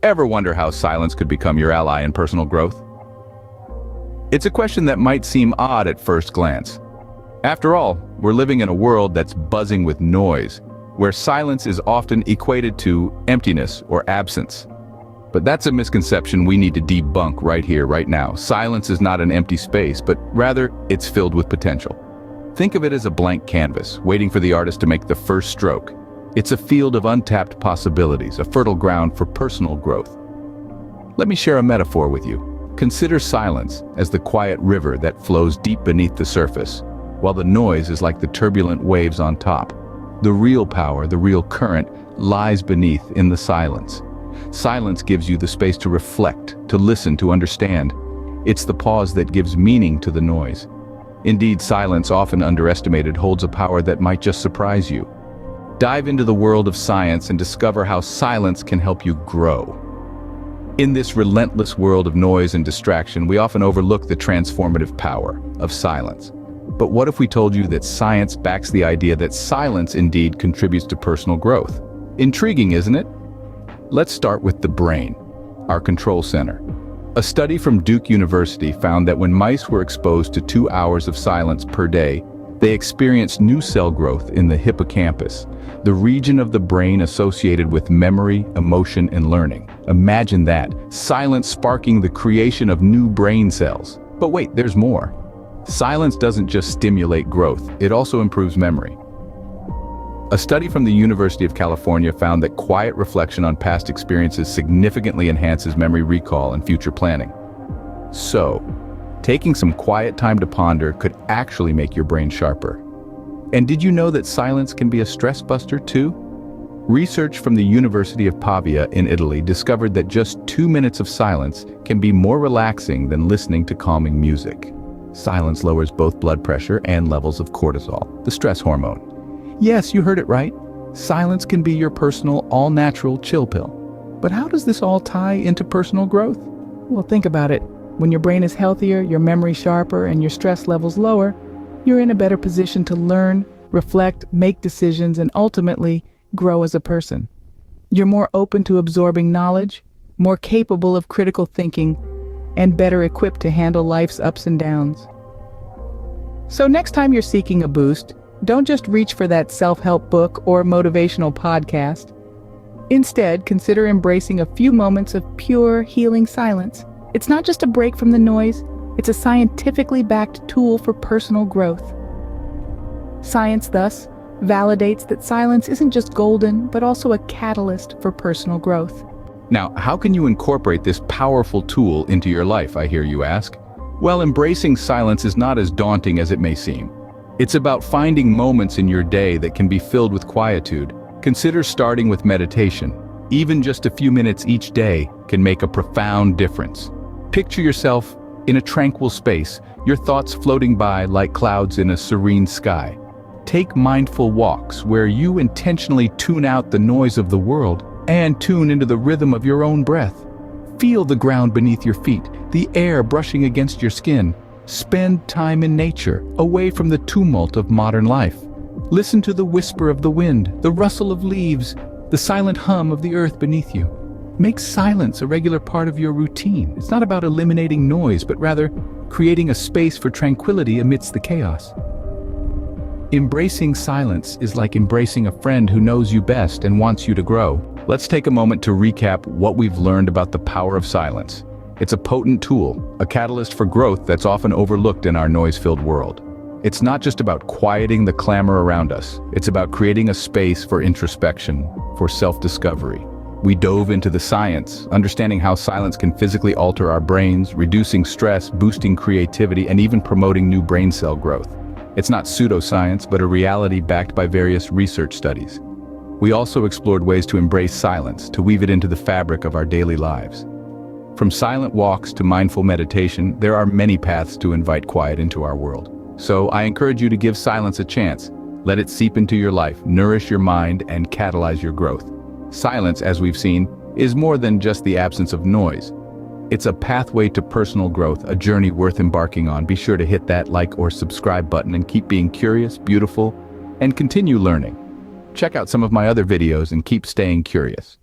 Ever wonder how silence could become your ally in personal growth? It's a question that might seem odd at first glance. After all, we're living in a world that's buzzing with noise, where silence is often equated to emptiness or absence. But that's a misconception we need to debunk right here, right now. Silence is not an empty space, but rather it's filled with potential. Think of it as a blank canvas, waiting for the artist to make the first stroke. It's a field of untapped possibilities, a fertile ground for personal growth. Let me share a metaphor with you. Consider silence as the quiet river that flows deep beneath the surface, while the noise is like the turbulent waves on top. The real power, the real current, lies beneath in the silence. Silence gives you the space to reflect, to listen, to understand. It's the pause that gives meaning to the noise. Indeed, silence, often underestimated, holds a power that might just surprise you. Dive into the world of science and discover how silence can help you grow. In this relentless world of noise and distraction, we often overlook the transformative power of silence. But what if we told you that science backs the idea that silence indeed contributes to personal growth? Intriguing, isn't it? Let's start with the brain, our control center. A study from Duke University found that when mice were exposed to 2 hours of silence per day, they experienced new cell growth in the hippocampus, the region of the brain associated with memory, emotion, and learning. Imagine that, silence sparking the creation of new brain cells. But wait, there's more. Silence doesn't just stimulate growth, it also improves memory. A study from the University of California found that quiet reflection on past experiences significantly enhances memory recall and future planning. So, taking some quiet time to ponder could actually make your brain sharper. And did you know that silence can be a stress buster too? Research from the University of Pavia in Italy discovered that just 2 minutes of silence can be more relaxing than listening to calming music. Silence lowers both blood pressure and levels of cortisol, the stress hormone. Yes, you heard it right. Silence can be your personal, all-natural chill pill. But how does this all tie into personal growth? Well, think about it. When your brain is healthier, your memory sharper, and your stress levels lower, you're in a better position to learn, reflect, make decisions, and ultimately grow as a person. You're more open to absorbing knowledge, more capable of critical thinking, and better equipped to handle life's ups and downs. So next time you're seeking a boost, don't just reach for that self-help book or motivational podcast. Instead, consider embracing a few moments of pure, healing silence. It's not just a break from the noise, it's a scientifically backed tool for personal growth. Science, thus, validates that silence isn't just golden, but also a catalyst for personal growth. Now, how can you incorporate this powerful tool into your life, I hear you ask? Well, embracing silence is not as daunting as it may seem. It's about finding moments in your day that can be filled with quietude. Consider starting with meditation. Even just a few minutes each day can make a profound difference. Picture yourself in a tranquil space, your thoughts floating by like clouds in a serene sky. Take mindful walks where you intentionally tune out the noise of the world and tune into the rhythm of your own breath. Feel the ground beneath your feet, the air brushing against your skin. Spend time in nature, away from the tumult of modern life. Listen to the whisper of the wind, the rustle of leaves, the silent hum of the earth beneath you. Make silence a regular part of your routine. It's not about eliminating noise, but rather creating a space for tranquility amidst the chaos. Embracing silence is like embracing a friend who knows you best and wants you to grow. Let's take a moment to recap what we've learned about the power of silence. It's a potent tool, a catalyst for growth that's often overlooked in our noise-filled world. It's not just about quieting the clamor around us. It's about creating a space for introspection, for self-discovery. We dove into the science, understanding how silence can physically alter our brains, reducing stress, boosting creativity, and even promoting new brain cell growth. It's not pseudoscience, but a reality backed by various research studies. We also explored ways to embrace silence, to weave it into the fabric of our daily lives. From silent walks to mindful meditation, there are many paths to invite quiet into our world. So I encourage you to give silence a chance. Let it seep into your life, nourish your mind, and catalyze your growth. Silence, as we've seen, is more than just the absence of noise. It's a pathway to personal growth, a journey worth embarking on. Be sure to hit that like or subscribe button and keep being curious, beautiful, and continue learning. Check out some of my other videos and keep staying curious.